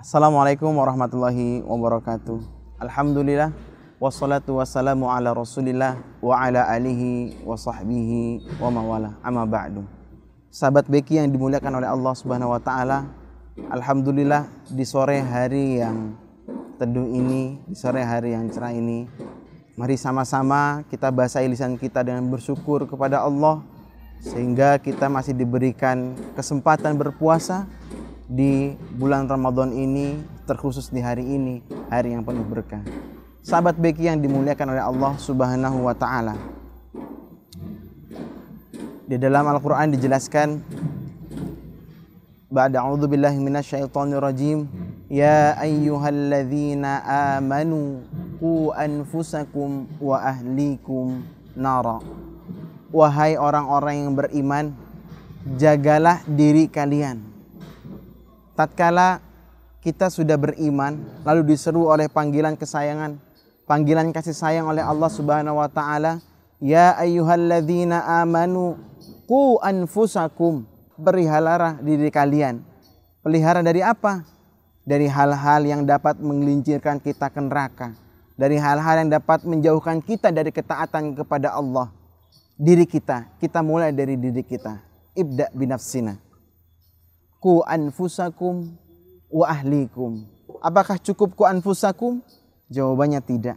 Assalamualaikum warahmatullahi wabarakatuh. Alhamdulillah wassalatu wassalamu ala Rasulillah wa ala alihi wa sahbihi wa mawala. Amma ba'du. Sahabat Beki yang dimuliakan oleh Allah Subhanahu wa taala, alhamdulillah di sore hari yang teduh ini, di sore hari yang cerah ini, mari sama-sama kita basahi lisan kita dengan bersyukur kepada Allah sehingga kita masih diberikan kesempatan berpuasa di bulan Ramadan ini, terkhusus di hari ini, hari yang penuh berkah. Sahabat Beki yang dimuliakan oleh Allah Subhanahu wa taala. Di dalam Al-Qur'an dijelaskan, ba'da a'udzubillahi minasyaitonir rajim, ya ayyuhalladzina amanu qu anfusakum wa ahlikum nara. Wahai orang-orang yang beriman, jagalah diri kalian. Tatkala kita sudah beriman, lalu diseru oleh panggilan kesayangan, panggilan kasih sayang oleh Allah Subhanahu wa taala, ya ayyuhalladzina amanu qu anfusakum, peliharalah diri kalian. Pelihara dari apa? Dari hal-hal yang dapat menggelincirkan kita ke neraka, dari hal-hal yang dapat menjauhkan kita dari ketaatan kepada Allah. Diri kita mulai dari diri kita. Ibda binafsina. Ku anfusakum wa ahlikum. Apakah cukup ku anfusakum? Jawabannya tidak.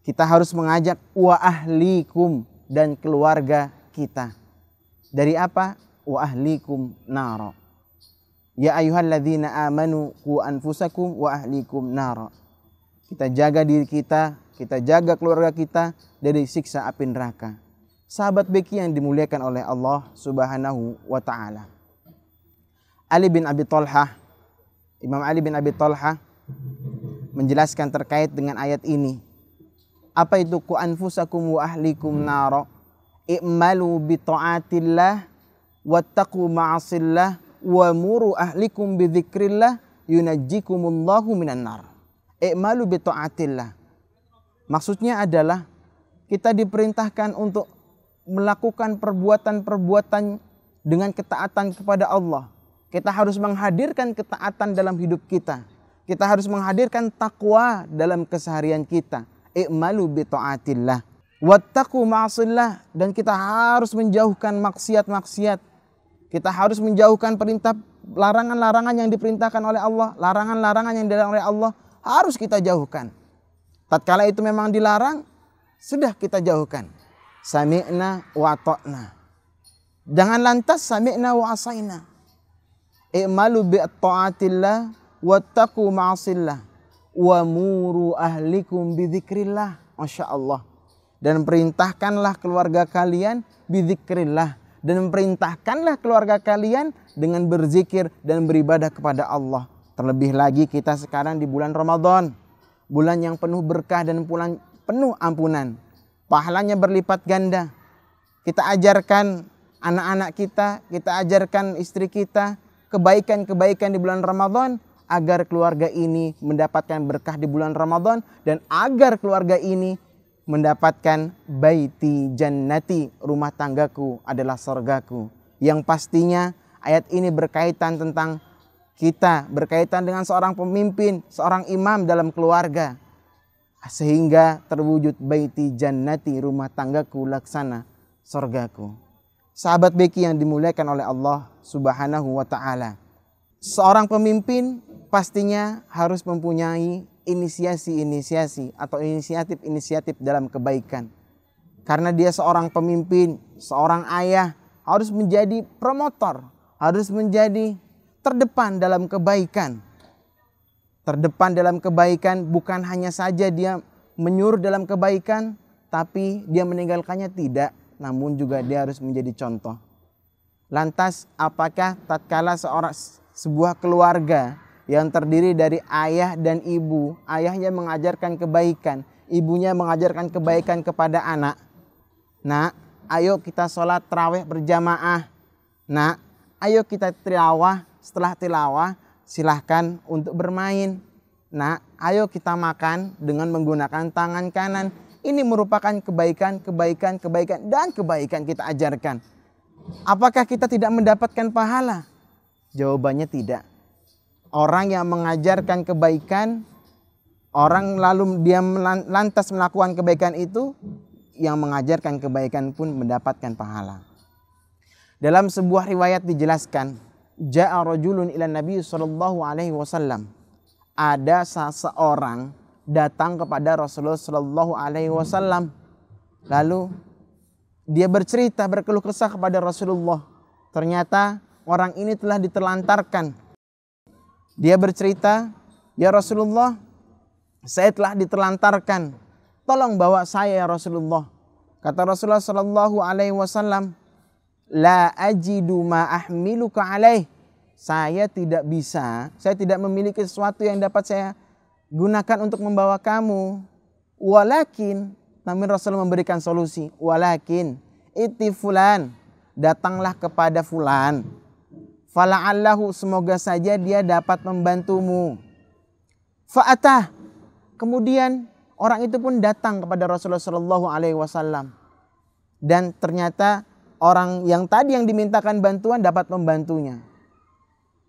Kita harus mengajak wa ahlikum, dan keluarga kita. Dari apa? Wa ahlikum nara. Ya ayyuhalladzina amanu ku anfusakum wa ahlikum nara. Kita jaga diri kita jaga keluarga kita dari siksa api neraka. Sahabat Beki yang dimuliakan oleh Allah Subhanahu wa taala. Imam Ali bin Abi Thalhah menjelaskan terkait dengan ayat ini. Apa itu ku anfusakum wa ahlikum nara? I'malu bi ta'atillah wattaqu ma'asillah wa muru ahlikum bi dzikrillah yunajjikumullahu minan nar. I'malu bi ta'atillah. Maksudnya adalah kita diperintahkan untuk melakukan perbuatan-perbuatan dengan ketaatan kepada Allah. Kita harus menghadirkan ketaatan dalam hidup kita. Kita harus menghadirkan takwa dalam keseharian kita. I'malu bi ta'atillah wattaqu ma'asillah, dan kita harus menjauhkan maksiat-maksiat. Kita harus menjauhkan perintah larangan-larangan yang diperintahkan oleh Allah, larangan-larangan yang dilarang oleh Allah harus kita jauhkan. Tatkala itu memang dilarang, sudah kita jauhkan. Sami'na wa ata'na. Jangan lantas sami'na wa asaina. I'malu bi ta'atillah wattaqu ma'asillah wa muru ahlikum bi dzikrillah. Masya Allah. Dan perintahkanlah keluarga kalian bi dzikrillah, dan perintahkanlah keluarga kalian dengan berzikir dan beribadah kepada Allah. Terlebih lagi kita sekarang di bulan Ramadan, bulan yang penuh berkah dan bulan penuh ampunan. Pahalanya berlipat ganda. Kita ajarkan anak-anak kita ajarkan istri kita kebaikan-kebaikan di bulan Ramadan, agar keluarga ini mendapatkan berkah di bulan Ramadan, dan agar keluarga ini mendapatkan baiti jannati, rumah tanggaku adalah surgaku. Yang pastinya ayat ini berkaitan tentang kita, berkaitan dengan seorang pemimpin, seorang imam dalam keluarga, sehingga terwujud baiti jannati, rumah tanggaku laksana surgaku. Sahabat Beki yang dimuliakan oleh Allah Subhanahu wa taala. Seorang pemimpin pastinya harus mempunyai inisiasi-inisiasi atau inisiatif-inisiatif dalam kebaikan. Karena dia seorang pemimpin, seorang ayah, harus menjadi promotor, harus menjadi terdepan dalam kebaikan. Terdepan dalam kebaikan bukan hanya saja dia menyuruh dalam kebaikan, tapi dia meninggalkannya tidak. Namun juga dia harus menjadi contoh. Lantas apakah tatkala sebuah keluarga yang terdiri dari ayah dan ibu, ayahnya mengajarkan kebaikan, ibunya mengajarkan kebaikan kepada anak. Nak, ayo kita sholat tarawih berjamaah. Nak, ayo kita tilawah. Setelah tilawah silahkan untuk bermain. Nak, ayo kita makan dengan menggunakan tangan kanan. Ini merupakan kebaikan dan kebaikan kita ajarkan. Apakah kita tidak mendapatkan pahala? Jawabannya tidak. Orang yang mengajarkan kebaikan, orang lalu dia lantas melakukan kebaikan itu, yang mengajarkan kebaikan pun mendapatkan pahala. Dalam sebuah riwayat dijelaskan, ja'a rajulun ila Nabi sallallahu alaihi wasallam. Ada seseorang datang kepada Rasulullah sallallahu alaihi wasallam. Lalu dia bercerita, berkeluh kesah kepada Rasulullah. Ternyata orang ini telah diterlantarkan. Dia bercerita, "Ya Rasulullah, saya telah diterlantarkan. Tolong bawa saya ya Rasulullah." Kata Rasulullah sallallahu alaihi wasallam, "La ajidu ma ahmiluka alaih." Saya tidak bisa, saya tidak memiliki sesuatu yang dapat saya gunakan untuk membawa kamu. Walakin, namun Rasul memberikan solusi. Walakin, iti fulan, datanglah kepada fulan. Fala'allahu, semoga saja dia dapat membantumu. Fa'atah, kemudian orang itu pun datang kepada Rasulullah Shallallahu Alaihi Wasallam. Dan ternyata orang yang tadi yang dimintakan bantuan dapat membantunya.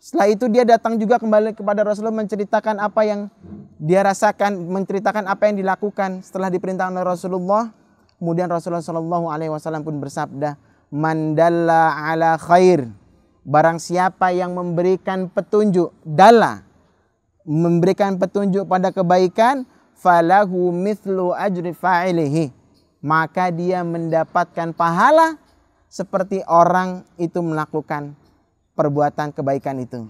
Setelah itu dia datang juga kembali kepada Rasulullah menceritakan apa yang dia rasakan, menceritakan apa yang dilakukan setelah diperintahkan oleh Rasulullah. Kemudian Rasulullah Shallallahu Alaihi Wasallam pun bersabda, "Man dalla ala khair." Barang siapa yang memberikan petunjuk, dalla, memberikan petunjuk pada kebaikan, falahu mithlu ajri fa'ilihi. Maka dia mendapatkan pahala seperti orang itu melakukan perbuatan kebaikan itu.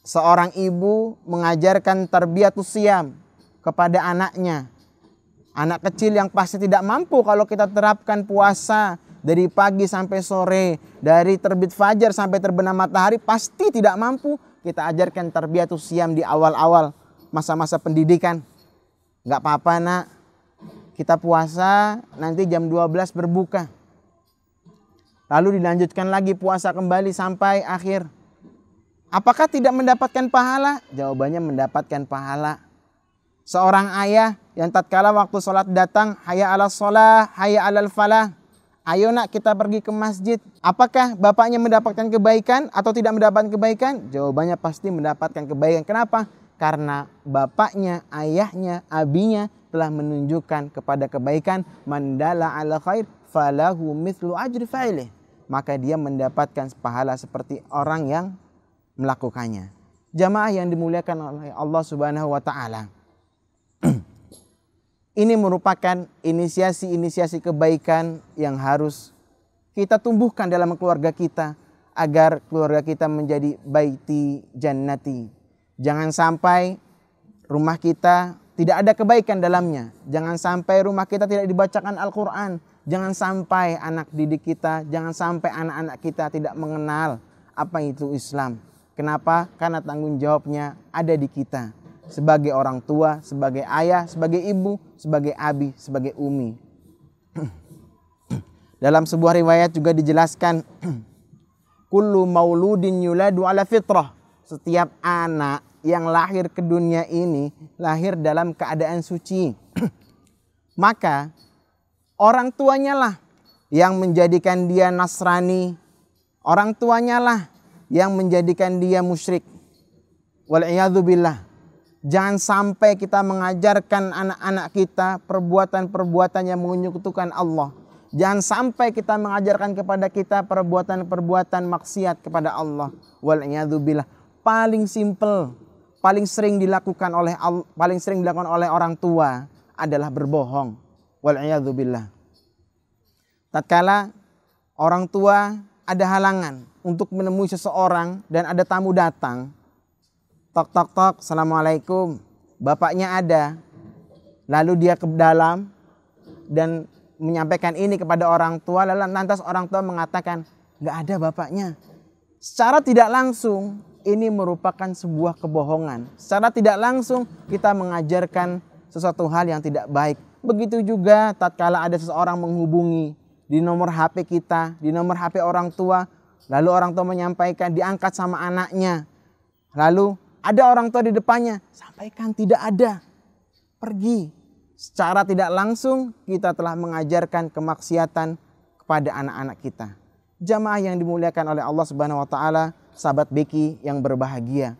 Seorang ibu mengajarkan tarbiyatus siyam kepada anaknya. Anak kecil yang pasti tidak mampu kalau kita terapkan puasa dari pagi sampai sore, dari terbit fajar sampai terbenam matahari, pasti tidak mampu. Kita ajarkan tarbiyatus siyam di awal-awal masa-masa pendidikan. Gak apa-apa nak, kita puasa nanti jam 12 berbuka. Lalu dilanjutkan lagi puasa kembali sampai akhir. Apakah tidak mendapatkan pahala? Jawabannya mendapatkan pahala. Seorang ayah yang tatkala waktu sholat datang, hayya ala sholah, hayya alal falah. Ayo nak kita pergi ke masjid. Apakah bapaknya mendapatkan kebaikan atau tidak mendapatkan kebaikan? Jawabannya pasti mendapatkan kebaikan. Kenapa? Karena bapaknya, ayahnya, abinya telah menunjukkan kepada kebaikan. Mandala ala khair falahu mithlu ajri fa'ilih. Maka dia mendapatkan pahala seperti orang yang melakukannya. Jamaah yang dimuliakan oleh Allah Subhanahu wa taala. Ini merupakan inisiasi-inisiasi kebaikan yang harus kita tumbuhkan dalam keluarga kita agar keluarga kita menjadi baiti jannati. Jangan sampai rumah kita tidak ada kebaikan dalamnya. Jangan sampai rumah kita tidak dibacakan Al-Quran. Jangan sampai anak didik kita, jangan sampai anak-anak kita tidak mengenal apa itu Islam. Kenapa? Karena tanggung jawabnya ada di kita. Sebagai orang tua, sebagai ayah, sebagai ibu, sebagai abi, sebagai umi. Dalam sebuah riwayat juga dijelaskan, kullu mauludin yuladu ala fitrah. Setiap anak yang lahir ke dunia ini lahir dalam keadaan suci. Maka orang tuanya lah yang menjadikan dia Nasrani. Orang tuanya lah yang menjadikan dia musyrik. Wal'iyadzubillah. Jangan sampai kita mengajarkan anak-anak kita perbuatan-perbuatan yang menyekutukan Allah. Jangan sampai kita mengajarkan kepada kita perbuatan-perbuatan maksiat kepada Allah. Wal'iyadzubillah. Paling simple, paling sering dilakukan oleh orang tua adalah berbohong. Wal'iyadzubillah. Tatkala orang tua ada halangan untuk menemui seseorang dan ada tamu datang. Tok tok tok, assalamualaikum. Bapaknya ada. Lalu dia ke dalam dan menyampaikan ini kepada orang tua. Lalu lantas orang tua mengatakan, gak ada bapaknya. Secara tidak langsung ini merupakan sebuah kebohongan. Secara tidak langsung kita mengajarkan sesuatu hal yang tidak baik. Begitu juga tatkala ada seseorang menghubungi di nomor HP kita, di nomor HP orang tua, lalu orang tua menyampaikan diangkat sama anaknya. Lalu ada orang tua di depannya, sampaikan tidak ada. Pergi. Secara tidak langsung kita telah mengajarkan kemaksiatan kepada anak-anak kita. Jamaah yang dimuliakan oleh Allah Subhanahu wa taala, sahabat Beki yang berbahagia.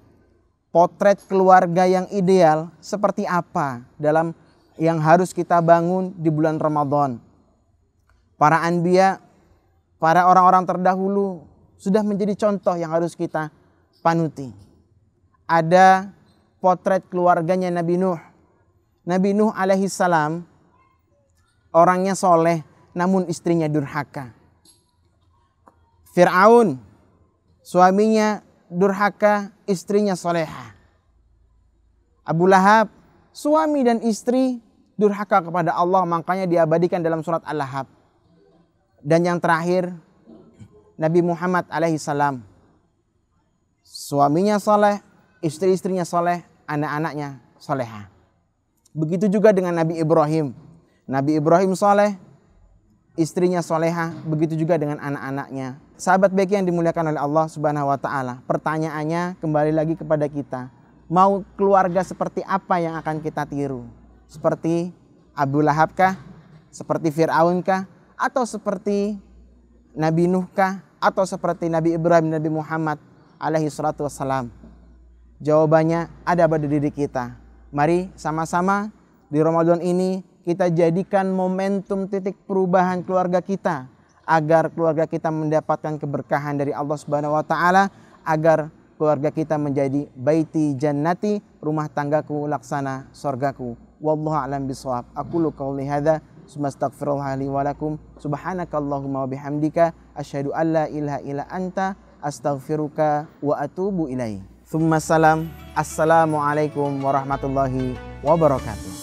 potret keluarga yang ideal seperti apa dalam yang harus kita bangun di bulan Ramadan. Para anbiya, para orang-orang terdahulu sudah menjadi contoh yang harus kita panuti. Ada potret keluarganya Nabi Nuh. Nabi Nuh alaihi salam orangnya soleh namun istrinya durhaka. Fir'aun suaminya durhaka, istrinya soleha. Abu Lahab suami dan istri durhaka kepada Allah, makanya diabadikan dalam surat Al-Lahab. Dan yang terakhir Nabi Muhammad alaihi salam, suaminya soleh, istri-istrinya soleh, anak-anaknya soleha. Begitu juga dengan Nabi Ibrahim. Nabi Ibrahim soleh, istrinya soleha, begitu juga dengan anak-anaknya. Sahabat baik yang dimuliakan oleh Allah Subhanahu wa taala, pertanyaannya kembali lagi kepada kita. Mau keluarga seperti apa yang akan kita tiru? Seperti Abu Lahab kah? Seperti Fir'aun kah? Atau seperti Nabi Nuh kah? Atau seperti Nabi Ibrahim, Nabi Muhammad alaihi salatu wassalam? Jawabannya ada pada diri kita. Mari sama-sama di Ramadan ini kita jadikan momentum titik perubahan keluarga kita, agar keluarga kita mendapatkan keberkahan dari Allah Subhanahu wa taala, agar keluarga kita menjadi baiti jannati, rumah tanggaku laksana sorgaku. Wallahu a'lam bishawab. Aqulu qouli hadza summa astaghfirullah li wa lakum. Subhanakallahumma wa bihamdika asyhadu an la ilaha illa anta astaghfiruka wa atubu ilaik. Tsumma salam. Assalamualaikum warahmatullahi wabarakatuh.